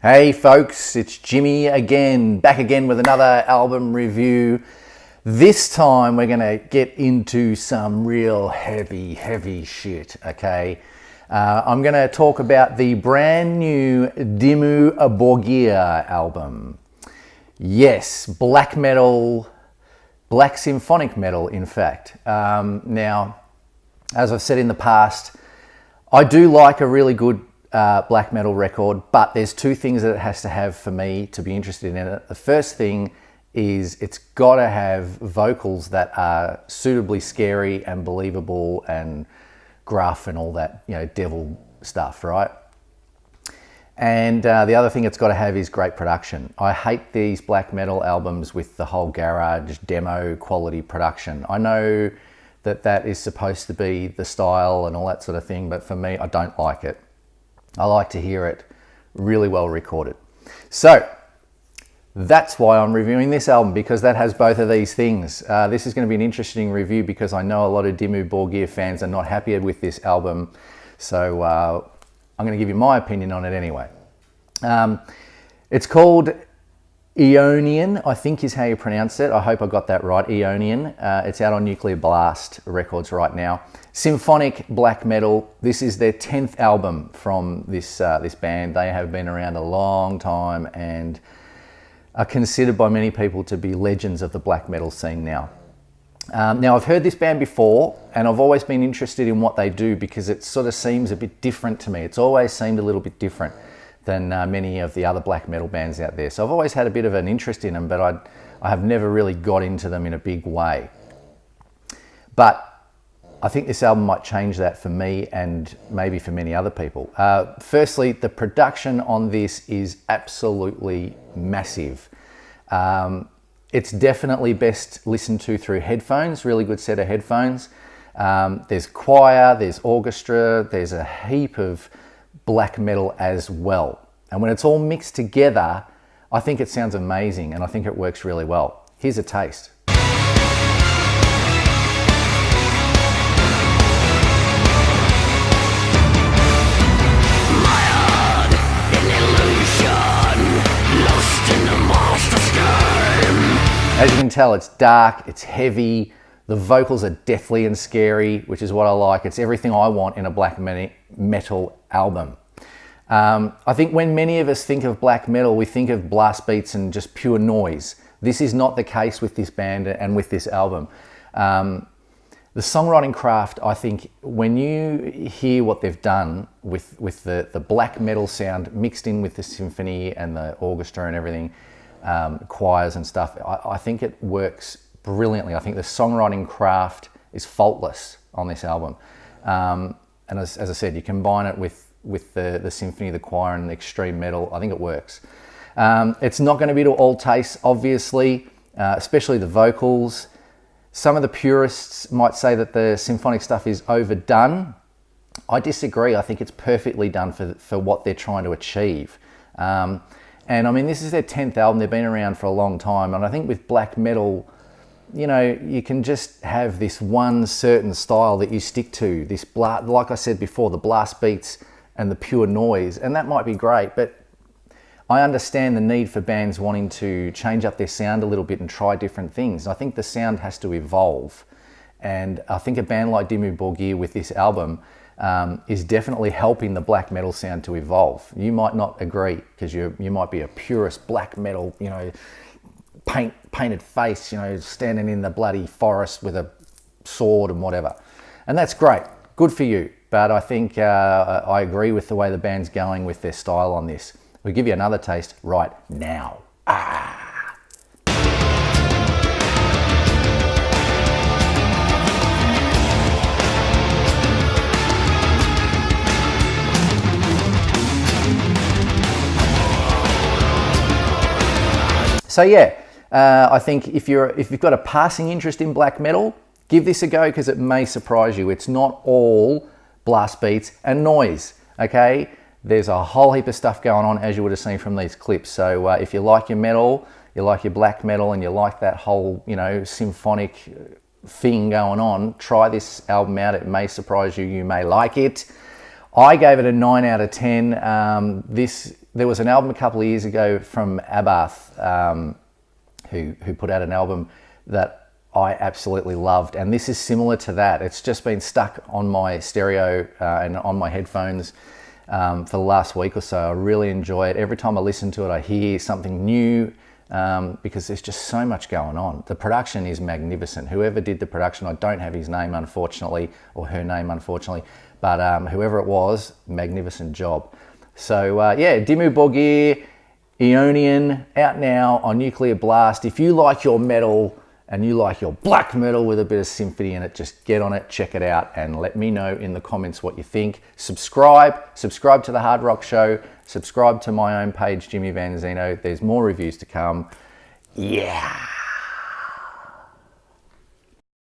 Hey folks, it's Jimmy again, back again with another album review. This time we're gonna get into some real heavy shit, okay? I'm gonna talk about the brand new Dimmu Borgir album. Yes, black metal, black symphonic metal in fact. Now, as I've said in the past, I do like a really good black metal record, but there's two things that it has to have for me to be interested in it. The first thing is it's got to have vocals that are suitably scary and believable and gruff and all that, you know, devil stuff, right? And the other thing it's got to have is great production. I hate these black metal albums with the whole garage demo quality production. I know that that is supposed to be the style and all that sort of thing, but for me, I don't like it. I like to hear it really well recorded. So that's why I'm reviewing this album, because that has both of these things. This is going to be an interesting review because I know a lot of Dimmu Borgir fans are not happy with this album. So I'm going to give you my opinion on it anyway. It's called Eonian, I think is how you pronounce it. I hope I got that right, Eonian. It's out on Nuclear Blast Records right now. Symphonic black metal. This is their 10th album from this band. They have been around a long time and are considered by many people to be legends of the black metal scene now. Now, I've heard this band before and I've always been interested in what they do because it sort of seems a bit different to me. It's always seemed a little bit different than many of the other black metal bands out there. So I've always had a bit of an interest in them, but I have never really got into them in a big way. But I think this album might change that for me and maybe for many other people. Firstly, the production on this is absolutely massive. It's definitely best listened to through headphones, really good set of headphones. There's choir, there's orchestra, there's a heap of black metal as well. And when it's all mixed together, I think it sounds amazing and I think it works really well. Here's a taste. As you can tell, it's dark, it's heavy, the vocals are deathly and scary, which is what I like. It's everything I want in a black metal album. I think when many of us think of black metal, we think of blast beats and just pure noise. This is not the case with this band and with this album. The songwriting craft, I think, when you hear what they've done with the black metal sound mixed in with the symphony and the orchestra and everything, choirs and stuff, I think it works brilliantly. I think the songwriting craft is faultless on this album. And as I said, you combine it with the symphony, the choir and the extreme metal, I think it works. It's not going to be to all tastes, obviously, especially the vocals. Some of the purists might say that the symphonic stuff is overdone. I disagree. I think it's perfectly done for what they're trying to achieve. And I mean, this is their 10th album. They've been around for a long time. And I think with black metal, you know, you can just have this one certain style that you stick to. This like I said before, the blast beats and the pure noise. And that might be great, but I understand the need for bands wanting to change up their sound a little bit and try different things. I think the sound has to evolve. And I think a band like Dimmu Borgir with this album is definitely helping the black metal sound to evolve. You might not agree because you might be a purist black metal, you know, painted face, you know, standing in the bloody forest with a sword and whatever. And that's great. Good for you. But I think I agree with the way the band's going with their style on this. We'll give you another taste right now. So yeah, I think if you've got a passing interest in black metal, give this a go because it may surprise you. It's not all blast beats and noise, okay? There's a whole heap of stuff going on, as you would have seen from these clips. So if you like your metal, you like your black metal, and you like that whole, you know, symphonic thing going on, try this album out. It may surprise you. You may like it. I gave it a 9 out of 10. This there was an album a couple of years ago from Abath, who put out an album that I absolutely loved, and this is similar to that. It's just been stuck on my stereo and on my headphones for the last week or so. I really enjoy it. Every time I listen to it, I hear something new, because there's just so much going on. The production is magnificent. Whoever did the production, I don't have his name unfortunately, or her name unfortunately, but whoever it was, magnificent job. So yeah, Dimmu Borgir, Eonian, out now on Nuclear Blast. If you like your metal and you like your black metal with a bit of symphony in it, just get on it, check it out, and let me know in the comments what you think. Subscribe to the Hard Rock Show, subscribe to my own page, Jimmy Van Zeno. There's more reviews to come. Yeah.